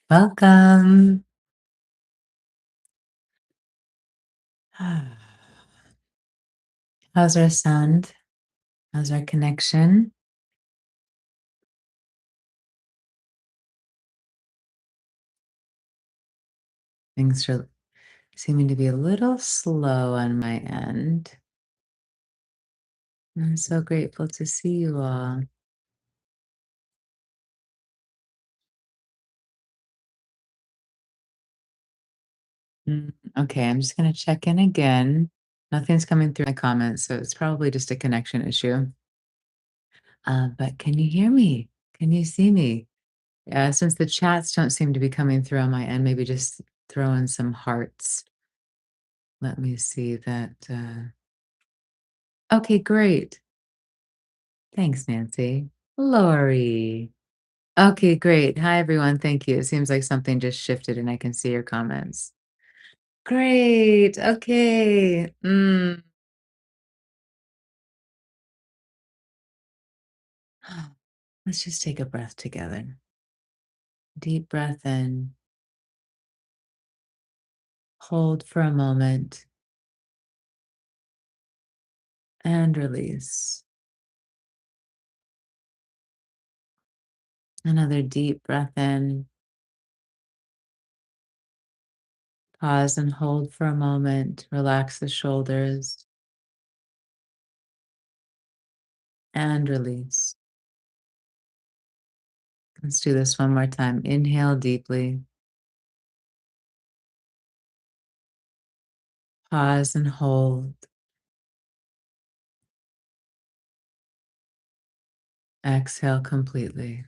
Welcome. How's our sound? How's our connection? Things are seeming to be a little slow on my end. I'm so grateful to see you all. Okay, I'm just going to check in again. Nothing's coming through my comments, so it's probably just a connection issue. But can you hear me? Can you see me? Since the chats don't seem to be coming through on my end, maybe just throw in some hearts. Let me see that. Okay, great. Thanks, Nancy. Lori. Okay, great. Hi, everyone. Thank you. It seems like something just shifted and I can see your comments. Great. Okay. Let's just take a breath together. Deep breath in, hold for a moment, and release. Another deep breath in, pause and hold for a moment. Relax the shoulders and release. Let's do this one more time. Inhale deeply, pause and hold. Exhale completely.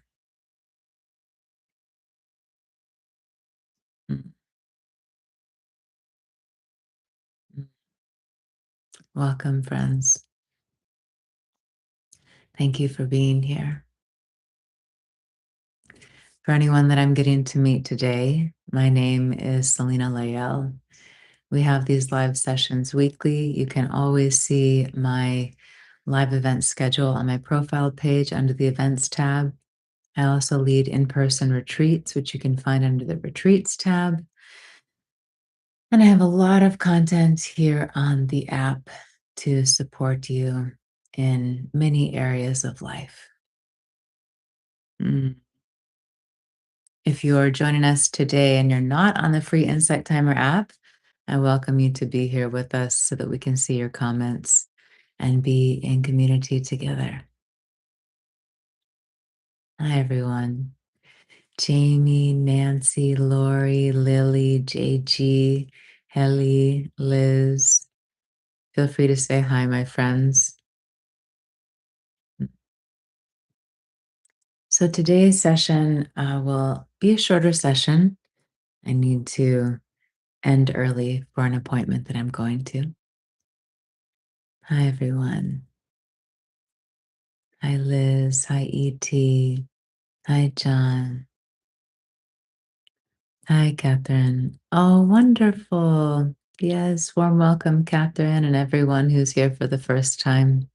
Mm, mm. Welcome, friends. Thank you for being here. For anyone that I'm getting to meet today, my name is Selena Layel. We have these live sessions weekly. You can always see my live event schedule on my profile page under the events tab. I also lead in person retreats, which you can find under the retreats tab. And I have a lot of content here on the app to support you in many areas of life. Mm. If you are joining us today and you're not on the free Insight Timer app, I welcome you to be here with us so that we can see your comments and be in community together. Hi, everyone. Jamie, Nancy, Lori, Lily, JG, Helly, Liz. Feel free to say hi, my friends. So today's session will be a shorter session. I need to end early for an appointment that I'm going to. Hi, everyone. Hi, Liz. Hi, ET. Hi, John. Hi, Catherine. Oh, wonderful. Yes, warm welcome, Catherine, and everyone who's here for the first time.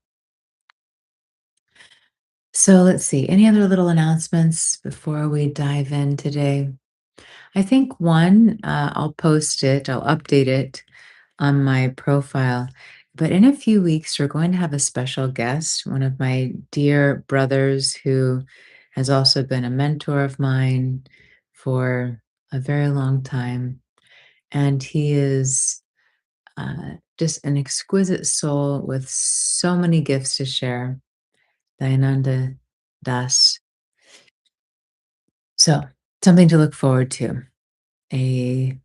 So let's see, any other little announcements before we dive in today? I think one, I'll post it, I'll update it on my profile. But in a few weeks, we're going to have a special guest, one of my dear brothers who has also been a mentor of mine for a very long time. And he is just an exquisite soul with so many gifts to share. Dayananda Das. So, something to look forward to. A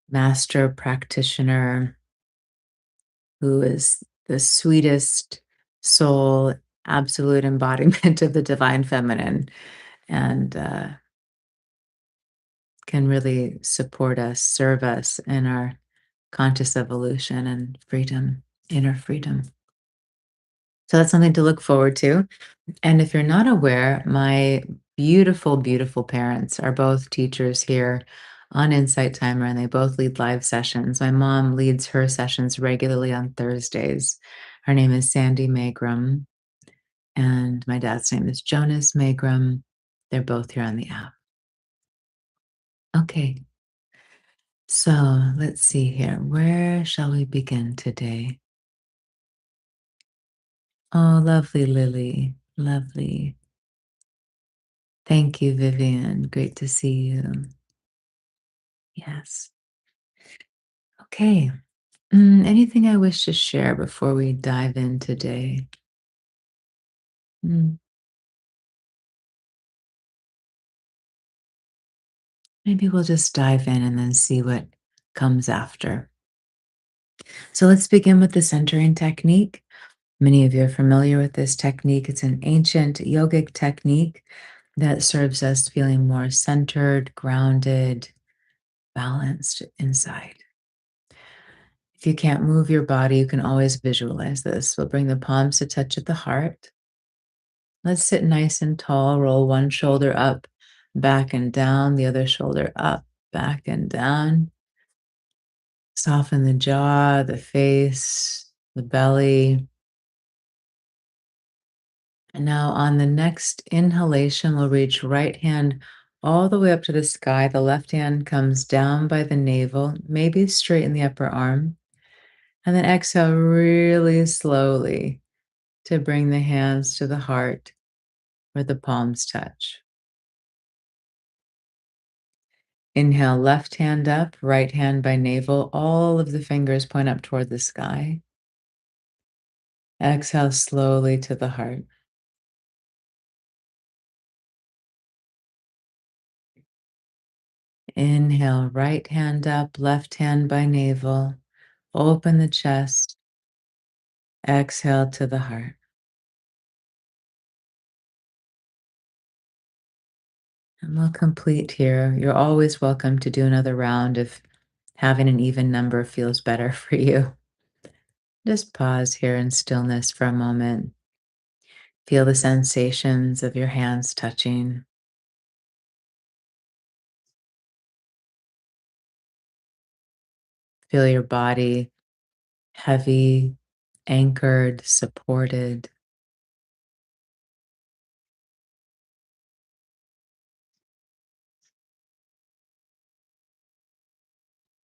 master practitioner who is the sweetest soul, absolute embodiment of the divine feminine, and can really support us, serve us in our conscious evolution and freedom, inner freedom. So that's something to look forward to. And if you're not aware, my beautiful, beautiful parents are both teachers here on Insight Timer, and they both lead live sessions. My mom leads her sessions regularly on Thursdays. Her name is Sandy Magram, and my dad's name is Jonas Magram. They're both here on the app. Okay, so let's see here. Where shall we begin today? Oh, lovely Lily. Lovely. Thank you, Vivian. Great to see you. Yes. Okay. Anything I wish to share before we dive in today? Mm, Maybe we'll just dive in and then see what comes after. So let's begin with the centering technique. Many of you are familiar with this technique. It's an ancient yogic technique that serves us feeling more centered, grounded, balanced inside. If you can't move your body, you can always visualize this. We'll bring the palms to touch at the heart. Let's sit nice and tall. Roll one shoulder up, back and down, the other shoulder up, back and down. Soften the jaw, the face, the belly. And now on the next inhalation, we'll reach right hand all the way up to the sky. The left hand comes down by the navel, maybe straighten the upper arm. And then exhale really slowly to bring the hands to the heart where the palms touch. Inhale, left hand up, right hand by navel. All of the fingers point up toward the sky. Exhale slowly to the heart. Inhale, right hand up, left hand by navel. Open the chest. Exhale to the heart. And we'll complete here. You're always welcome to do another round if having an even number feels better for you. Just pause here in stillness for a moment. Feel the sensations of your hands touching. Feel your body heavy, anchored, supported.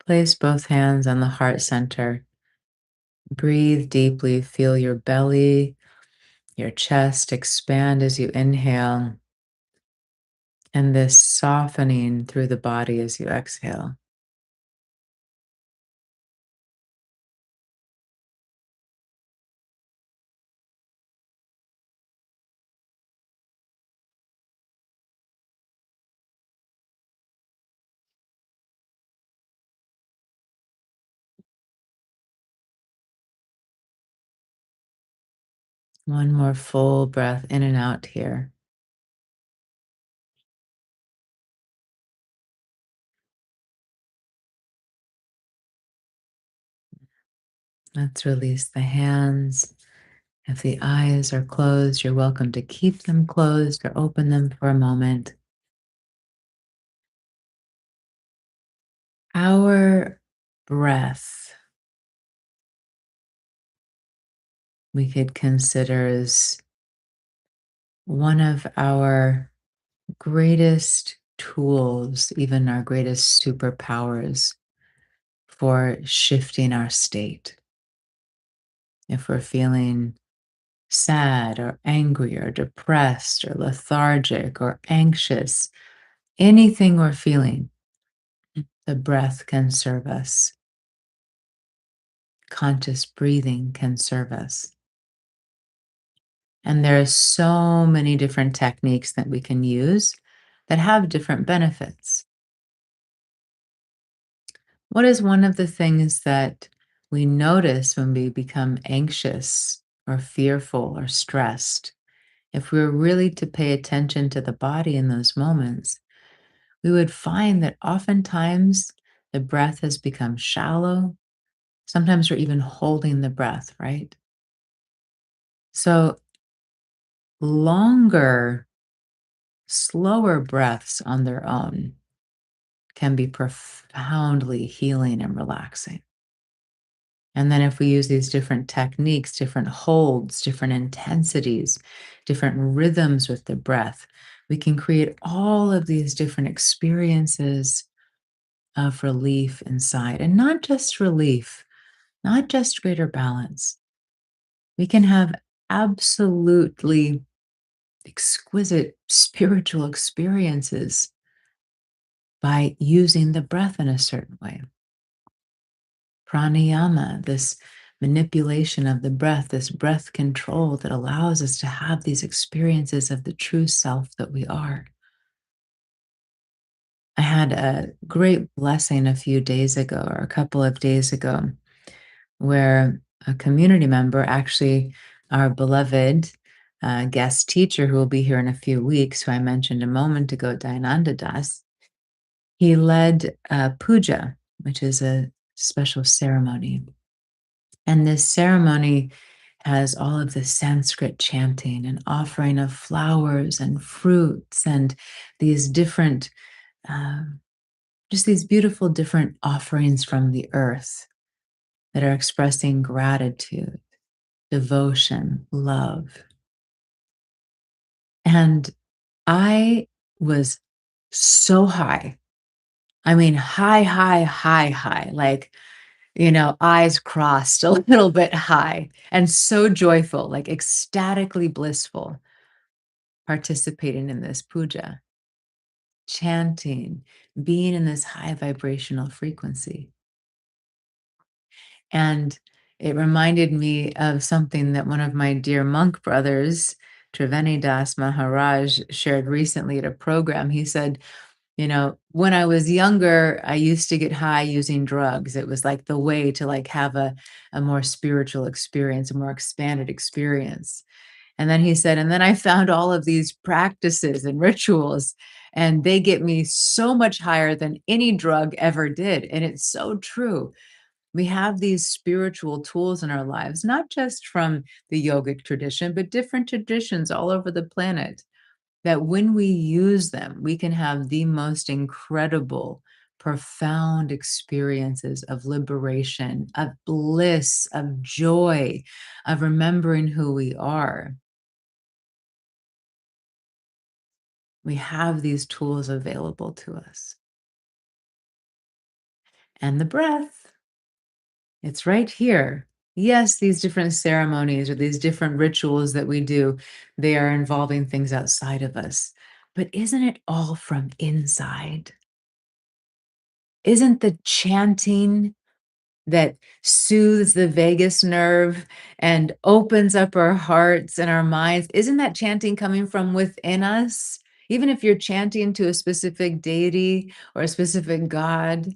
Place both hands on the heart center. Breathe deeply. Feel your belly, your chest expand as you inhale, and this softening through the body as you exhale. One more full breath in and out here. Let's release the hands. If the eyes are closed, you're welcome to keep them closed or open them for a moment. Our breath, we could consider as one of our greatest tools, even our greatest superpowers for shifting our state. If we're feeling sad or angry or depressed or lethargic or anxious, anything we're feeling, the breath can serve us. Conscious breathing can serve us. And there are so many different techniques that we can use that have different benefits. What is one of the things that we notice when we become anxious or fearful or stressed? If we were really to pay attention to the body in those moments, we would find that oftentimes the breath has become shallow. Sometimes we're even holding the breath, right? So, longer, slower breaths on their own can be profoundly healing and relaxing. And then if we use these different techniques, different holds, different intensities, different rhythms with the breath, we can create all of these different experiences of relief inside. And not just relief, not just greater balance. We can have absolutely exquisite spiritual experiences by using the breath in a certain way. Pranayama, this manipulation of the breath, this breath control that allows us to have these experiences of the true self that we are. I had a great blessing a few days ago, or a couple of days ago, where a community member, actually our beloved guest teacher who will be here in a few weeks, who I mentioned a moment ago, Dayananda Das, he led puja, which is a special ceremony. And this ceremony has all of the Sanskrit chanting and offering of flowers and fruits and these different, um, just these beautiful different offerings from the earth that are expressing gratitude, devotion, love. And I was so high. I mean, high, high, high, high, like, eyes crossed a little bit high, and so joyful, like ecstatically blissful, participating in this puja, chanting, being in this high vibrational frequency. And it reminded me of something that one of my dear monk brothers, Triveni Das Maharaj, shared recently at a program. He said, when I was younger, I used to get high using drugs. It was like the way to like have a more spiritual experience, a more expanded experience. And then he said, and then I found all of these practices and rituals, and they get me so much higher than any drug ever did. And it's so true. We have these spiritual tools in our lives, not just from the yogic tradition, but different traditions all over the planet, that when we use them, we can have the most incredible, profound experiences of liberation, of bliss, of joy, of remembering who we are. We have these tools available to us. And the breath, it's right here. Yes, these different ceremonies or these different rituals that we do, they are involving things outside of us. But isn't it all from inside? Isn't the chanting that soothes the vagus nerve and opens up our hearts and our minds, isn't that chanting coming from within us? Even if you're chanting to a specific deity or a specific God,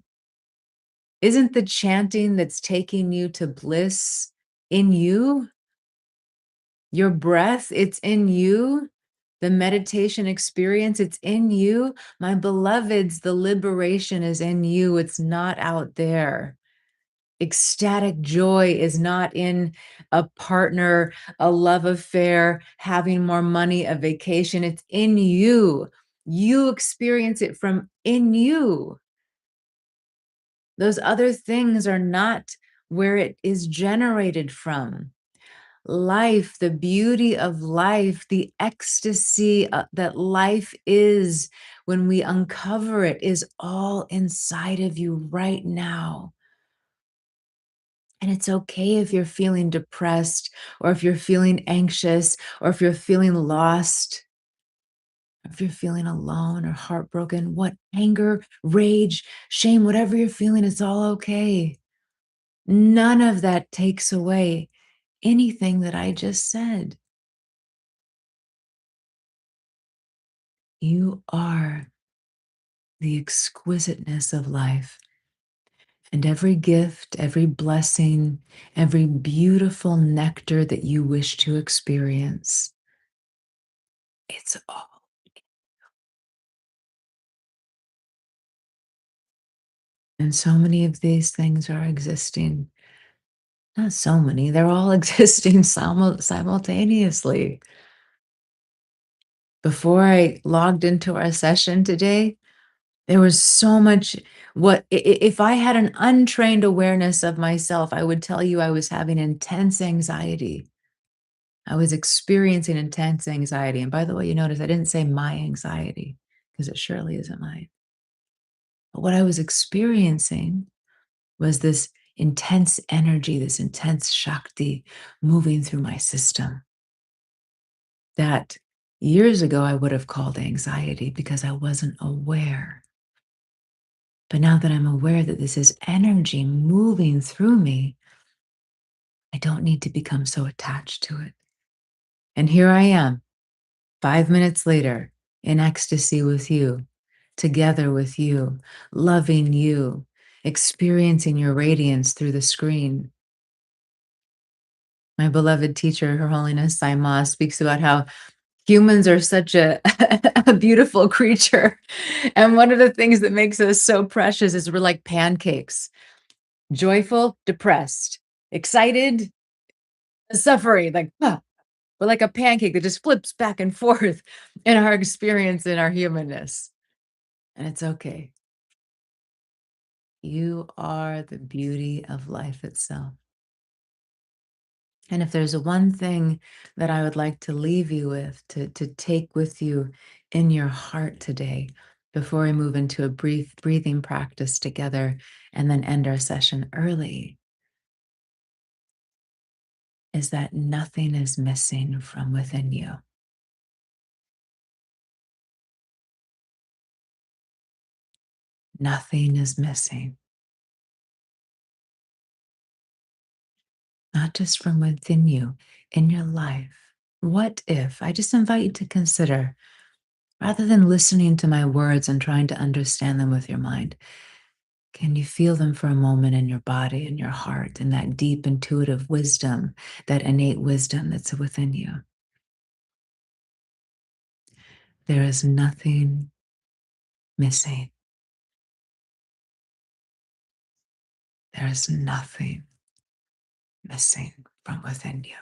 isn't the chanting that's taking you to bliss in you? Your breath, it's in you. The meditation experience, it's in you. My beloveds, the liberation is in you. It's not out there. Ecstatic joy is not in a partner, a love affair, having more money, a vacation. It's in you. You experience it from in you. Those other things are not where it is generated from. Life, the beauty of life, the ecstasy that life is when we uncover it is all inside of you right now. And it's okay if you're feeling depressed, or if you're feeling anxious, or if you're feeling lost, or if you're feeling alone or heartbroken, what anger, rage, shame, whatever you're feeling, it's all okay. None of that takes away anything that I just said. You are the exquisiteness of life. And every gift, every blessing, every beautiful nectar that you wish to experience, it's all. And so many of these things are existing. Not so many, they're all existing simultaneously. Before I logged into our session today, there was so much. If I had an untrained awareness of myself, I would tell you I was having intense anxiety. I was experiencing intense anxiety. And by the way, you notice I didn't say my anxiety, because it surely isn't mine. But what I was experiencing was this intense energy, this intense Shakti moving through my system that years ago I would have called anxiety because I wasn't aware. But now that I'm aware that this is energy moving through me, I don't need to become so attached to it. And here I am, 5 minutes later, in ecstasy with you, together with you, loving you, experiencing your radiance through the screen. My beloved teacher, Her Holiness Sai Ma, speaks about how humans are such a, a beautiful creature. And one of the things that makes us so precious is we're like pancakes, joyful, depressed, excited, suffering, like, ah, we're like a pancake that just flips back and forth in our experience in our humanness. And it's okay. You are the beauty of life itself. And if there's a one thing that I would like to leave you with, to take with you in your heart today, before we move into a brief breathing practice together and then end our session early, is that nothing is missing from within you. Nothing is missing, not just from within you, in your life. What if, I just invite you to consider, rather than listening to my words and trying to understand them with your mind, can you feel them for a moment in your body and your heart and that deep intuitive wisdom, that innate wisdom that's within you? There is nothing missing. There is nothing missing from within you.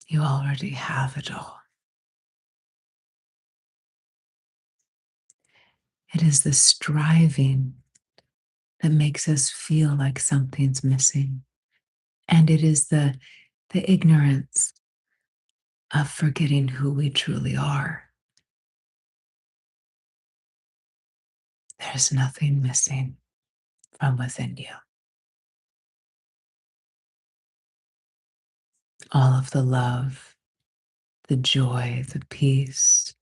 You already have it all. It is the striving that makes us feel like something's missing. And it is the ignorance of forgetting who we truly are. There's nothing missing from within you. All of the love, the joy, the peace,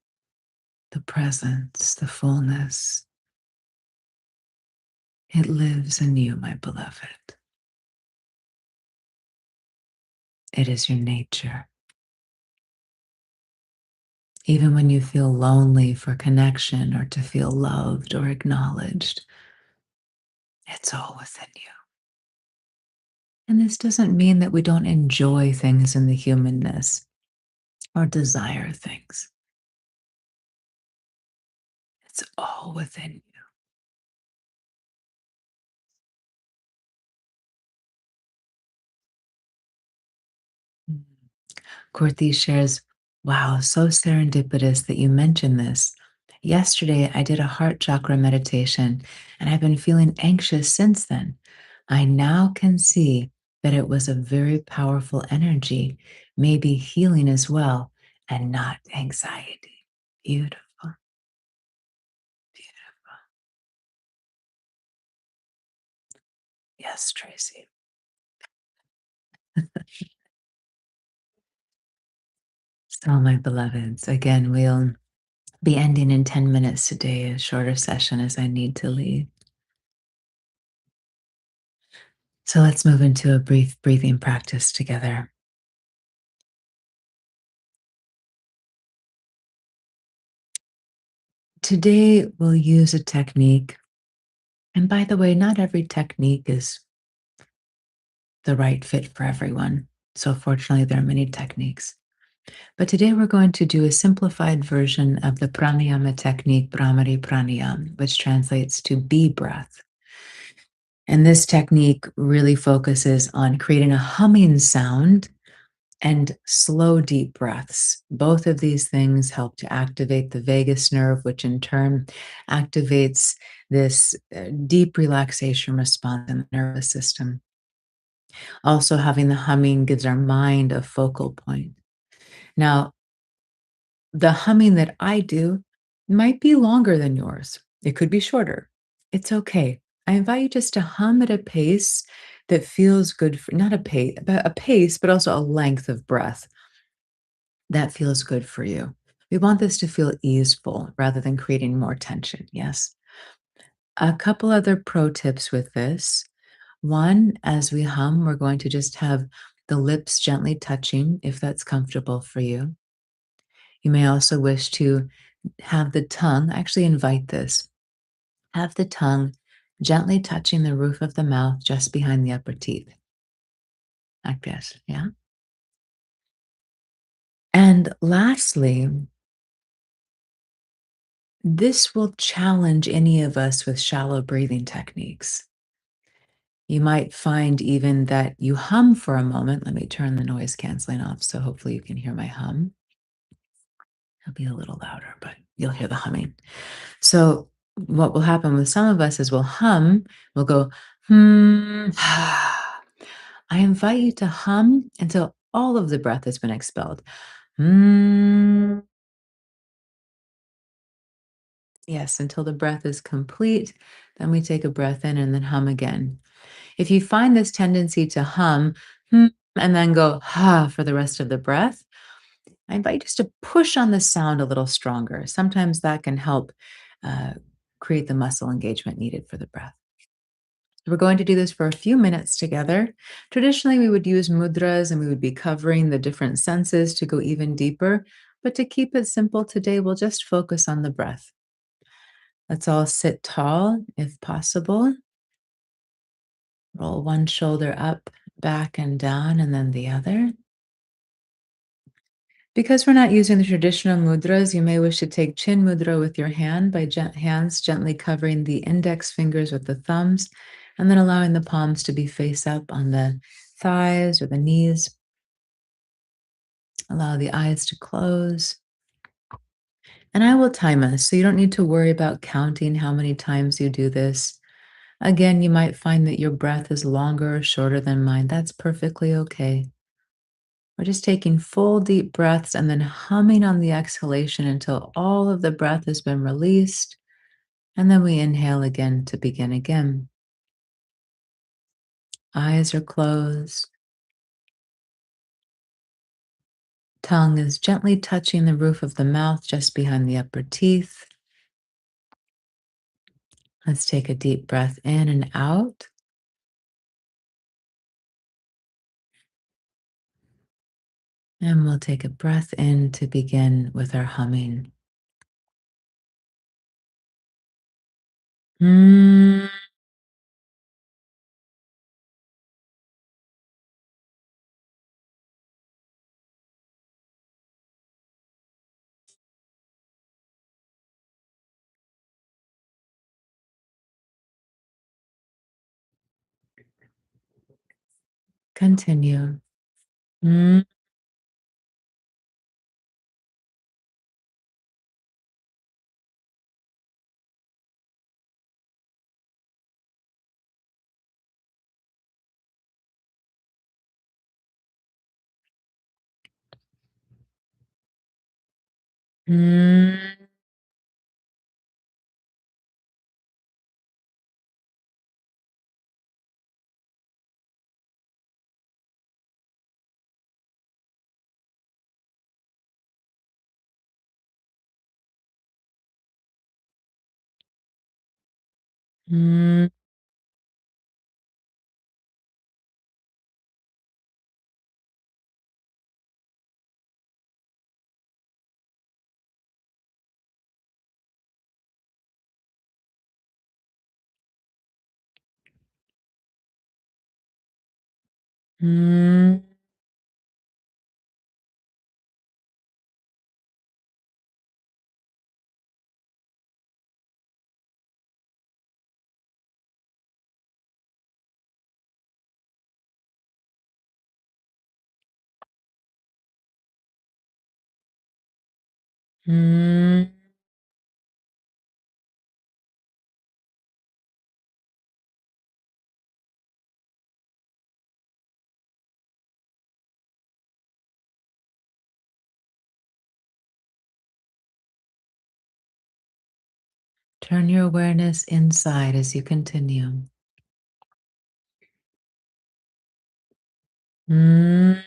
the presence, the fullness, it lives in you, my beloved. It is your nature. Even when you feel lonely for connection or to feel loved or acknowledged, it's all within you. And this doesn't mean that we don't enjoy things in the humanness or desire things. It's all within you. Kurti shares, wow, so serendipitous that you mentioned this. Yesterday, I did a heart chakra meditation and I've been feeling anxious since then. I now can see that it was a very powerful energy, maybe healing as well, and not anxiety. Beautiful, beautiful. Yes, Tracy. So, my beloveds, again, we'll be ending in 10 minutes today, a shorter session as I need to leave. So let's move into a brief breathing practice together. Today, we'll use a technique. And by the way, not every technique is the right fit for everyone. So, fortunately, there are many techniques. But today, we're going to do a simplified version of the pranayama technique, Brahmari Pranayam, which translates to bee breath. And this technique really focuses on creating a humming sound and slow, deep breaths. Both of these things help to activate the vagus nerve, which in turn activates this deep relaxation response in the nervous system. Also, having the humming gives our mind a focal point. Now, The humming that I do might be longer than yours. It could be shorter. It's okay. I invite you just to hum at a pace that feels good for not a pace, but also a length of breath that feels good for you. We want this to feel easeful rather than creating more tension. Yes. A couple other pro tips with this. One, as we hum, we're going to just have the lips gently touching if that's comfortable for you. You may also wish to have the tongue, actually invite this, have the tongue gently touching the roof of the mouth just behind the upper teeth, like this. Yeah. And lastly, this will challenge any of us with shallow breathing techniques. You might find even that you hum for a moment. Let me turn the noise canceling off so hopefully you can hear my hum. It'll be a little louder, but you'll hear the humming. So, what will happen with some of us is we'll go, hmm. I invite you to hum until all of the breath has been expelled. Hmm. Yes, until the breath is complete. Then we take a breath in and then hum again. If you find this tendency to hum hmm, and then go ha for the rest of the breath, I invite you just to push on the sound a little stronger. Sometimes that can help uh, create the muscle engagement needed for the breath. We're going to do this for a few minutes together. Traditionally, we would use mudras and we would be covering the different senses to go even deeper. But to keep it simple today, we'll just focus on the breath. Let's all sit tall if possible. Roll one shoulder up, back, and down, and then the other. Because we're not using the traditional mudras, you may wish to take chin mudra with your hand by hands gently covering the index fingers with the thumbs, and then allowing the palms to be face up on the thighs or the knees. Allow the eyes to close. And I will time us, so you don't need to worry about counting how many times you do this. Again, you might find that your breath is longer or shorter than mine. That's perfectly okay. We're just taking full deep breaths and then humming on the exhalation until all of the breath has been released. And then we inhale again to begin again. Eyes are closed. Tongue is gently touching the roof of the mouth just behind the upper teeth. Let's take a deep breath in and out. And we'll take a breath in to begin with our humming. Mm. Continue. Mm. Mm. Mm. Mm. Mm. Turn your awareness inside as you continue. Mm,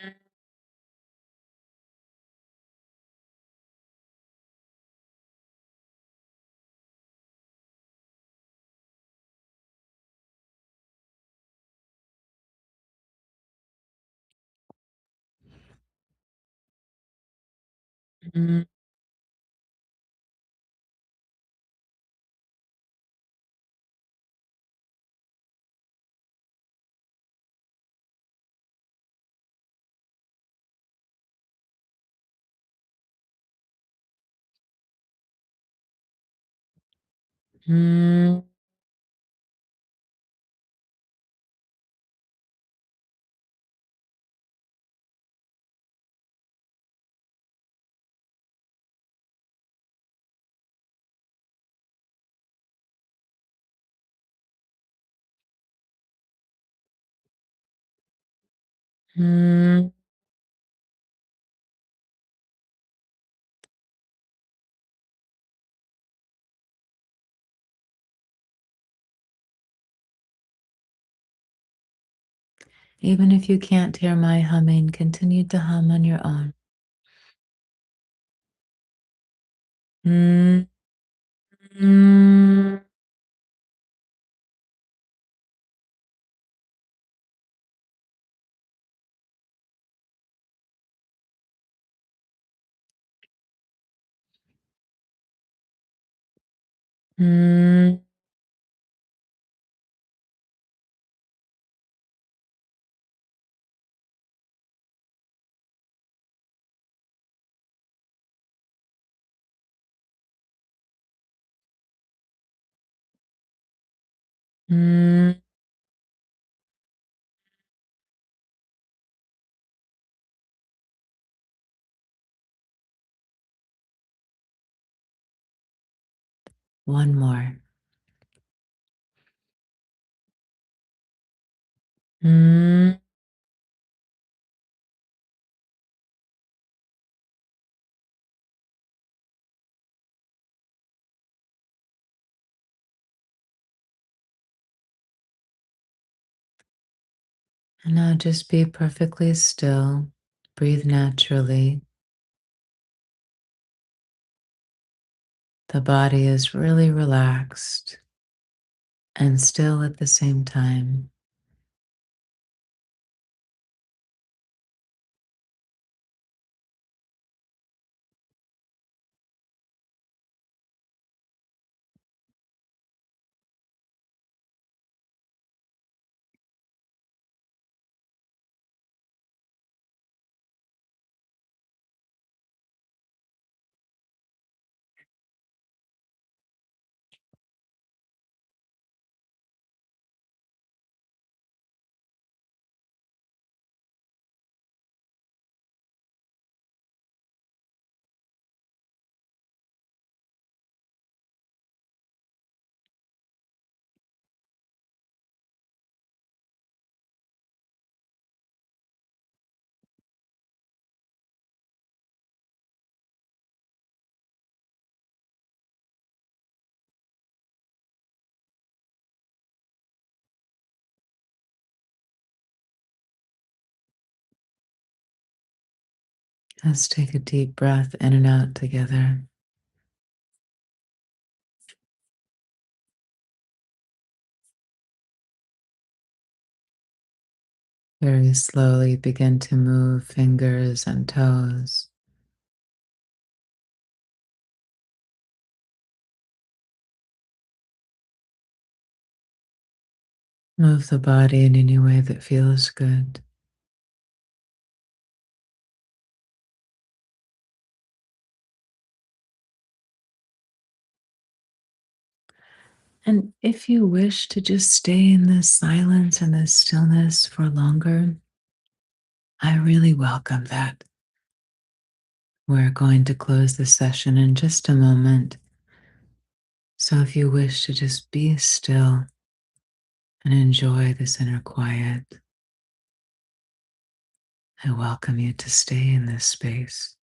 mm, mm. Mm. Even if you can't hear my humming, continue to hum on your own. Mm, mm, mm. Mm. One more. Mm. And now just be perfectly still. Breathe naturally. The body is really relaxed and still at the same time. Let's take a deep breath in and out together. Very slowly begin to move fingers and toes. Move the body in any way that feels good. And if you wish to just stay in this silence and this stillness for longer, I really welcome that. We're going to close the session in just a moment. So if you wish to just be still and enjoy this inner quiet, I welcome you to stay in this space.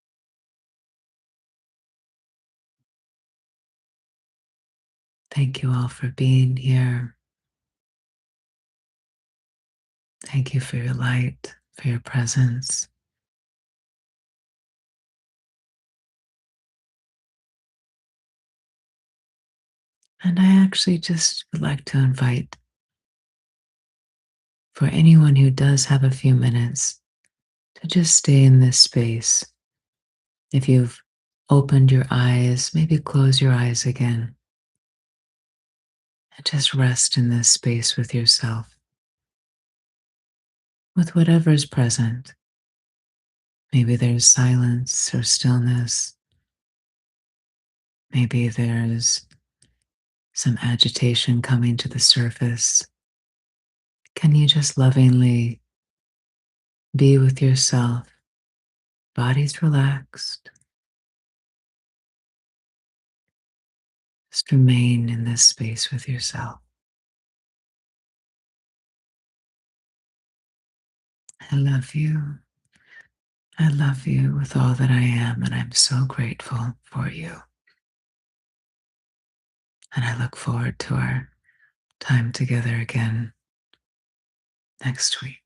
Thank you all for being here. Thank you for your light, for your presence. And I actually just would like to invite for anyone who does have a few minutes to just stay in this space. If you've opened your eyes, maybe close your eyes again and just rest in this space with yourself, with whatever is present. Maybe there's silence or stillness. Maybe there's some agitation coming to the surface. Can you just lovingly be with yourself? Body's relaxed. Just remain in this space with yourself. I love you. I love you with all that I am, and I'm so grateful for you. And I look forward to our time together again next week.